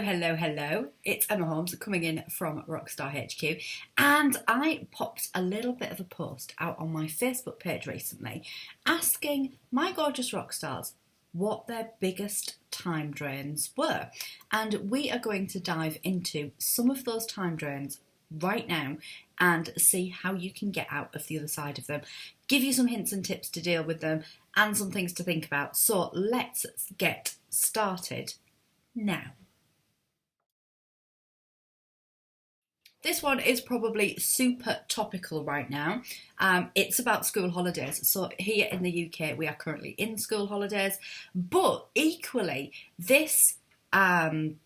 Hello. It's Emma Holmes coming in from Rockstar HQ, and I popped a little bit of a post out on my Facebook page recently asking my gorgeous rock stars what their biggest time drains were. And we are going to dive into some of those time drains right now and see how you can get out of the other side of them, give you some hints and tips to deal with them, and some things to think about. So let's get started now. This one is probably super topical right now. It's about school holidays. So here in the UK, we are currently in school holidays, but equally, this kind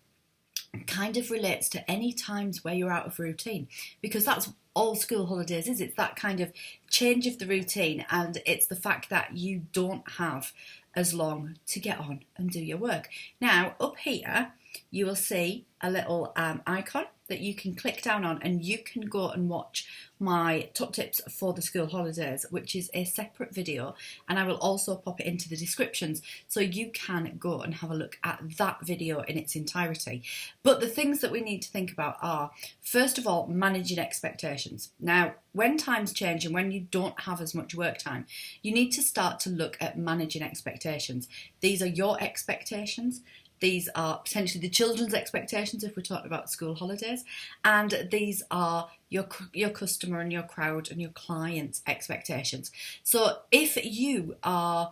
of relates to any times where you're out of routine, because that's all school holidays is. It's that kind of change of the routine, and it's the fact that you don't have as long to get on and do your work. Now, up here, you will see a little icon that you can click down on, and you can go and watch my top tips for the school holidays, which is a separate video, and I will also pop it into the descriptions so you can go and have a look at that video in its entirety. But the things that we need to think about are, first of all, managing expectations. Now, when times change and when you don't have as much work time, you need to start to look at managing expectations. These are your expectations. These are potentially the children's expectations if we're talking about school holidays, and these are your customer and your crowd and your client's expectations. So if you are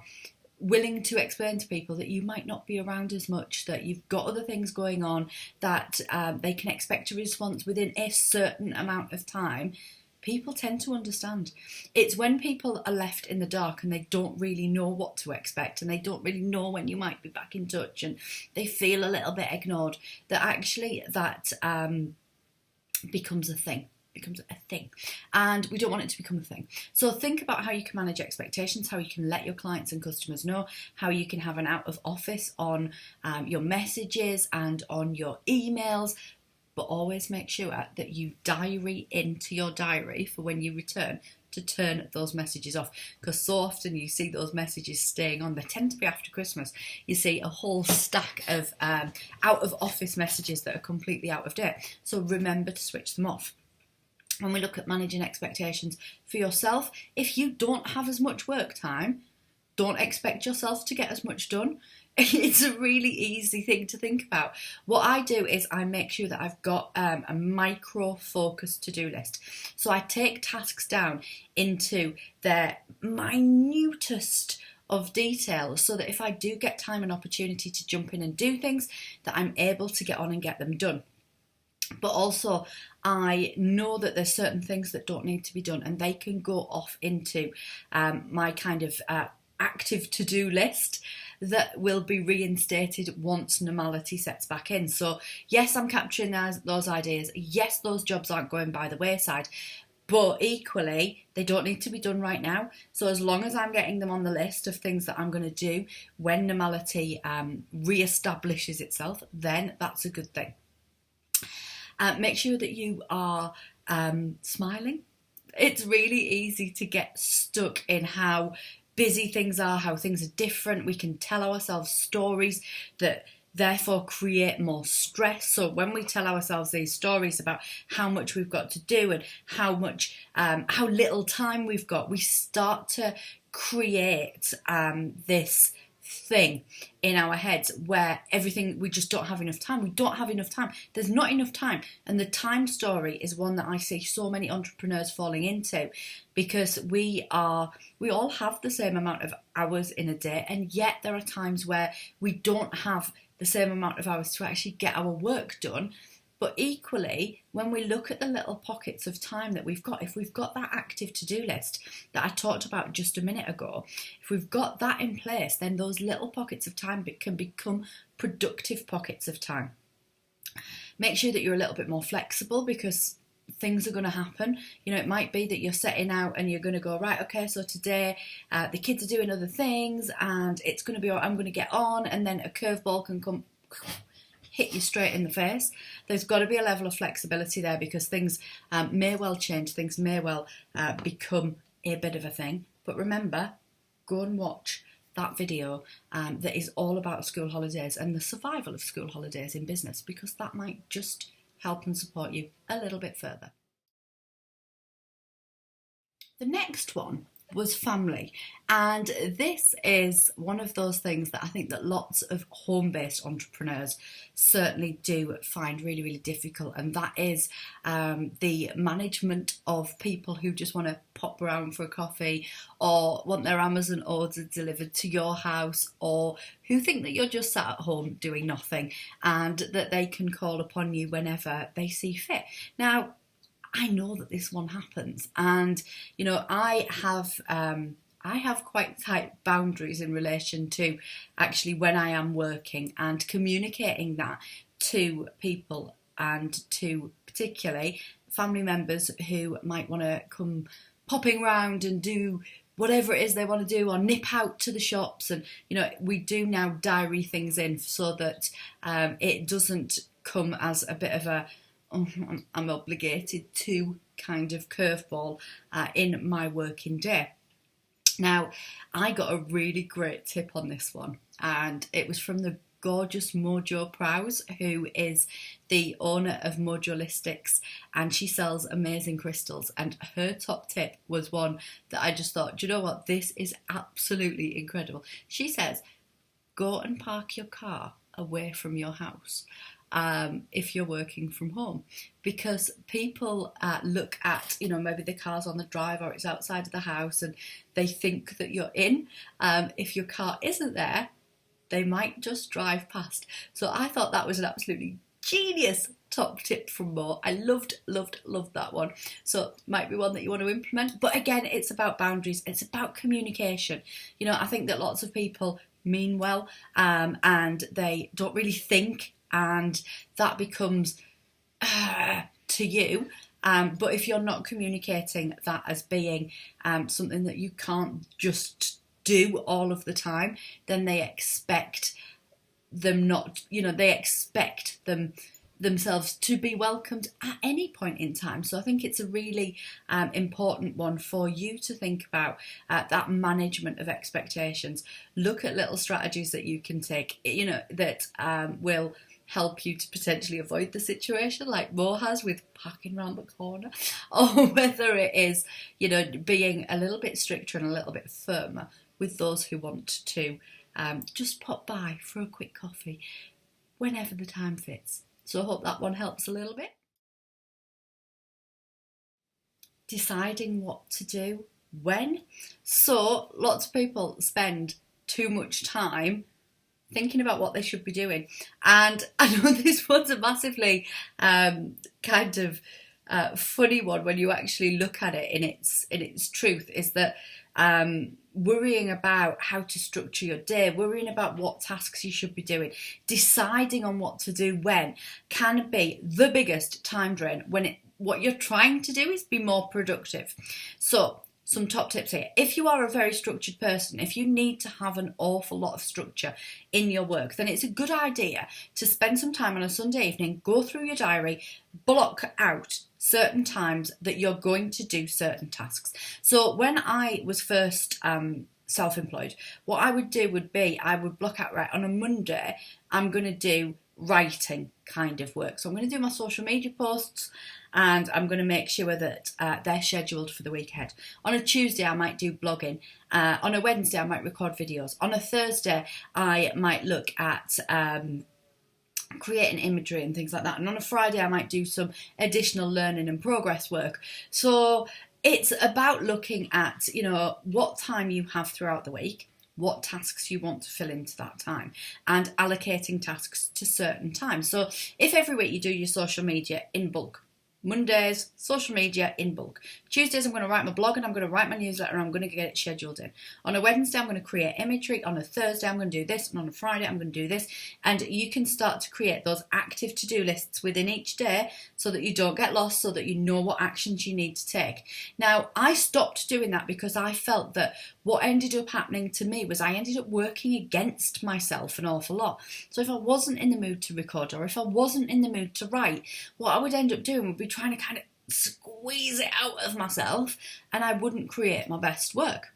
willing to explain to people that you might not be around as much, that you've got other things going on, that they can expect a response within a certain amount of time, people tend to understand. It's when people are left in the dark and they don't really know what to expect, and they don't really know when you might be back in touch, and they feel a little bit ignored, that actually that becomes a thing. And we don't want it to become a thing. So think about how you can manage expectations, how you can let your clients and customers know, how you can have an out of office on your messages and on your emails. But always make sure that you diary into your diary for when you return to turn those messages off, because so often you see those messages staying on. They tend to be after Christmas. You see a whole stack of out of office messages that are completely out of date. So remember to switch them off. When we look at managing expectations for yourself, if you don't have as much work time, don't expect yourself to get as much done. It's a really easy thing to think about. What I do is I make sure that I've got a micro-focused to-do list. So I take tasks down into their minutest of detail, so that if I do get time and opportunity to jump in and do things, that I'm able to get on and get them done. But also, I know that there's certain things that don't need to be done, and they can go off into my kind of active to-do list that will be reinstated once normality sets back in. So yes, I'm capturing those ideas. Yes, those jobs aren't going by the wayside, but equally, they don't need to be done right now. So as long as I'm getting them on the list of things that I'm going to do when normality re-establishes itself, then that's a good thing. Make sure that you are smiling. It's really easy to get stuck in how busy things are, how things are different. We can tell ourselves stories that therefore create more stress. So when we tell ourselves these stories about how much we've got to do and how little time we've got, we start to create this thing in our heads where we just don't have enough time. We don't have enough time. There's not enough time. And the time story is one that I see so many entrepreneurs falling into, because we all have the same amount of hours in a day, and yet there are times where we don't have the same amount of hours to actually get our work done. But equally, when we look at the little pockets of time that we've got, if we've got that active to-do list that I talked about just a minute ago, if we've got that in place, then those little pockets of time can become productive pockets of time. Make sure that you're a little bit more flexible, because things are going to happen. You know, it might be that you're setting out and you're going to go, right, okay, so today the kids are doing other things and it's going to be, I'm going to get on, and then a curveball can come hit you straight in the face. There's got to be a level of flexibility there, because things may well change, things may well become a bit of a thing. But remember, go and watch that video that is all about school holidays and the survival of school holidays in business, because that might just help and support you a little bit further. The next one was family, and this is one of those things that I think that lots of home-based entrepreneurs certainly do find really, really difficult, and that is the management of people who just want to pop around for a coffee or want their Amazon order delivered to your house, or who think that you're just sat at home doing nothing and that they can call upon you whenever they see fit. Now, I know that this one happens, and you know, I have quite tight boundaries in relation to actually when I am working and communicating that to people, and to particularly family members who might want to come popping round and do whatever it is they want to do, or nip out to the shops. And you know, we do now diary things in so that it doesn't come as a bit of a I'm obligated to kind of curveball in my working day. Now, I got a really great tip on this one, and it was from the gorgeous Mojo Prowse, who is the owner of Mojolistics, and she sells amazing crystals. And her top tip was one that I just thought, do you know what, this is absolutely incredible. She says, go and park your car away from your house. If you're working from home, because people look at, you know, maybe the car's on the drive or it's outside of the house and they think that you're in. If your car isn't there, they might just drive past. So I thought that was an absolutely genius top tip from Mo. I loved that one. So might be one that you want to implement. But again, it's about boundaries. It's about communication. You know, I think that lots of people mean well, and they don't really think, and that becomes to you. But if you're not communicating that as being something that you can't just do all of the time, then they expect them not, you know, they expect themselves to be welcomed at any point in time. So I think it's a really important one for you to think about, that management of expectations. Look at little strategies that you can take, you know, that will help you to potentially avoid the situation like Mo has with parking around the corner, or whether it is, you know, being a little bit stricter and a little bit firmer with those who want to just pop by for a quick coffee whenever the time fits. So I hope that one helps a little bit. Deciding what to do when. So lots of people spend too much time thinking about what they should be doing, and I know this one's a massively kind of funny one when you actually look at it in its truth, is that worrying about how to structure your day, worrying about what tasks you should be doing, deciding on what to do when, can be the biggest time drain when what you're trying to do is be more productive. So some top tips here. If you are a very structured person, if you need to have an awful lot of structure in your work, then it's a good idea to spend some time on a Sunday evening, go through your diary, block out certain times that you're going to do certain tasks. So when I was first self-employed, what I would do would be, I would block out, right, on a Monday, I'm going to do writing kind of work. So I'm going to do my social media posts, and I'm going to make sure that they're scheduled for the week ahead. On a Tuesday, I might do blogging. On a Wednesday, I might record videos. On a Thursday, I might look at creating imagery and things like that. And on a Friday, I might do some additional learning and progress work. So it's about looking at, you know, what time you have throughout the week, what tasks you want to fill into that time, and allocating tasks to certain times. So if every week you do your social media in bulk, Mondays, social media in bulk. Tuesdays, I'm going to write my blog and I'm going to write my newsletter and I'm going to get it scheduled in. On a Wednesday, I'm going to create imagery. On a Thursday, I'm going to do this. And on a Friday, I'm going to do this. And you can start to create those active to-do lists within each day so that you don't get lost, so that you know what actions you need to take. Now, I stopped doing that because I felt that what ended up happening to me was I ended up working against myself an awful lot. So if I wasn't in the mood to record, or if I wasn't in the mood to write, what I would end up doing would be trying to kind of squeeze it out of myself, and I wouldn't create my best work.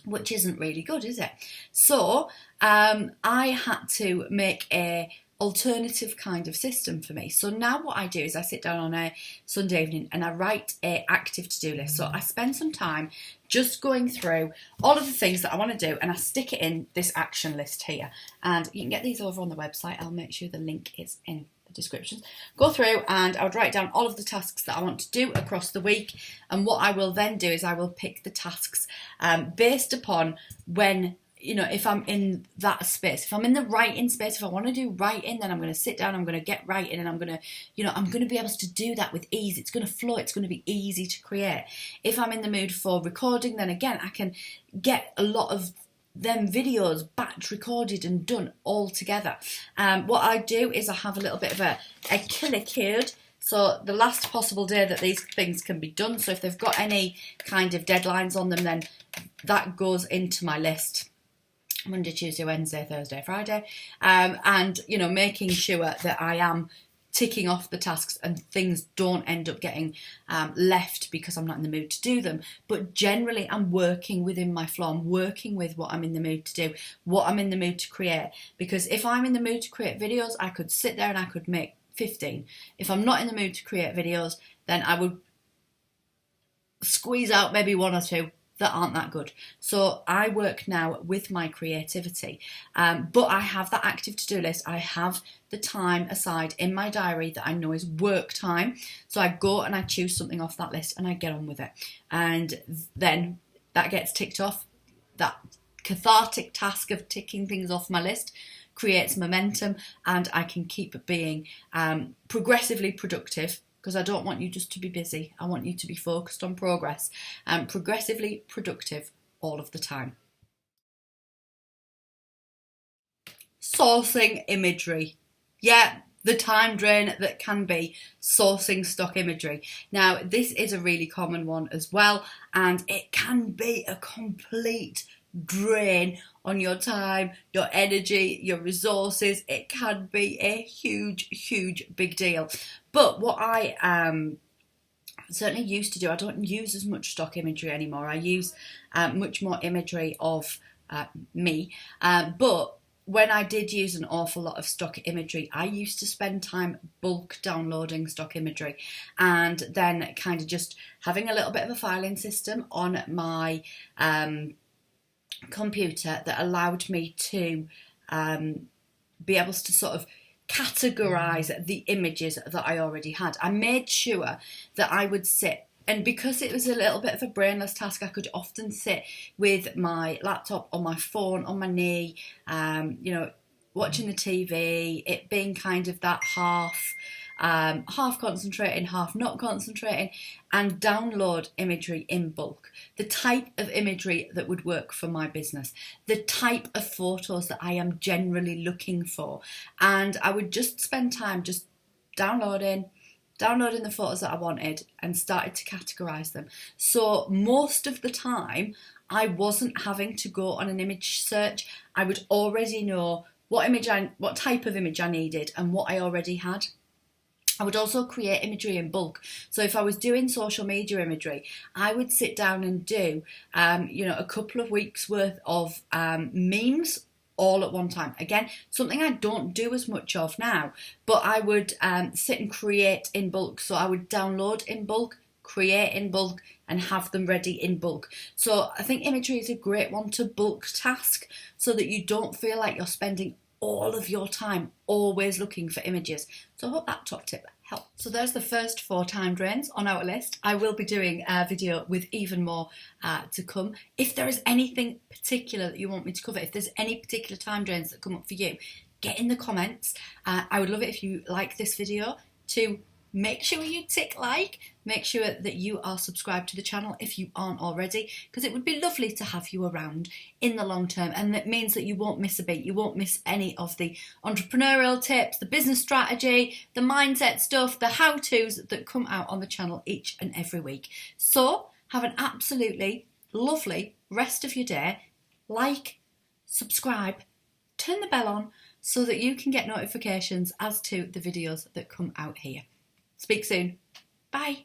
which isn't really good, is it? So I had to make a alternative kind of system for me. So now what I do is I sit down on a Sunday evening and I write a active to-do list. So I spend some time just going through all of the things that I want to do, and I stick it in this action list here. And you can get these over on the website. I'll make sure the link is in the description. Go through and I would write down all of the tasks that I want to do across the week. And what I will then do is I will pick the tasks based upon when, you know, if I'm in that space, if I'm in the writing space, if I want to do writing, then I'm going to sit down, I'm going to get writing, and I'm going to, you know, I'm going to be able to do that with ease. It's going to flow. It's going to be easy to create. If I'm in the mood for recording, then again, I can get a lot of them videos batch recorded and done all together. What I do is I have a little bit of a killer code. So the last possible day that these things can be done. So if they've got any kind of deadlines on them, then that goes into my list. Monday, Tuesday, Wednesday, Thursday, Friday, and, you know, making sure that I am ticking off the tasks and things don't end up getting left because I'm not in the mood to do them. But generally, I'm working within my flow. I'm working with what I'm in the mood to do, what I'm in the mood to create. Because if I'm in the mood to create videos, I could sit there and I could make 15. If I'm not in the mood to create videos, then I would squeeze out maybe one or two that aren't that good. So I work now with my creativity, but I have that active to-do list. I have the time aside in my diary that I know is work time. So I go and I choose something off that list and I get on with it. And then that gets ticked off. That cathartic task of ticking things off my list creates momentum, and I can keep being progressively productive. Because I don't want you just to be busy. I want you to be focused on progress and progressively productive all of the time. Sourcing imagery. Yeah, the time drain that can be sourcing stock imagery. Now, this is a really common one as well, and it can be a complete drain on your time, your energy, your resources. It can be a huge big deal. But what I certainly used to do, I don't use as much stock imagery anymore. I use much more imagery of me. But when I did use an awful lot of stock imagery, I used to spend time bulk downloading stock imagery and then kind of just having a little bit of a filing system on my computer that allowed me to be able to sort of categorize the images that I already had. I made sure that I would sit, and because it was a little bit of a brainless task, I could often sit with my laptop on my phone on my knee, you know, watching the TV, it being kind of that half concentrating, half not concentrating, and download imagery in bulk. The type of imagery that would work for my business, the type of photos that I am generally looking for. And I would just spend time just downloading the photos that I wanted and started to categorize them. So most of the time, I wasn't having to go on an image search. I would already know what type of image I needed and what I already had. I would also create imagery in bulk. So if I was doing social media imagery, I would sit down and do, you know, a couple of weeks worth of memes all at one time. Again, something I don't do as much of now, but I would sit and create in bulk. So I would download in bulk, create in bulk, and have them ready in bulk. So I think imagery is a great one to bulk task so that you don't feel like you're spending all of your time always looking for images. So I hope that top tip helped. So there's the first 4 time drains on our list. I will be doing a video with even more to come. If there is anything particular that you want me to cover, if there's any particular time drains that come up for you, get in the comments. I would love it if you like this video to make sure you tick like, make sure that you are subscribed to the channel if you aren't already, because it would be lovely to have you around in the long term, and that means that you won't miss a beat, you won't miss any of the entrepreneurial tips, the business strategy, the mindset stuff, the how-tos that come out on the channel each and every week. So have an absolutely lovely rest of your day. Like, subscribe, turn the bell on so that you can get notifications as to the videos that come out here. Speak soon. Bye.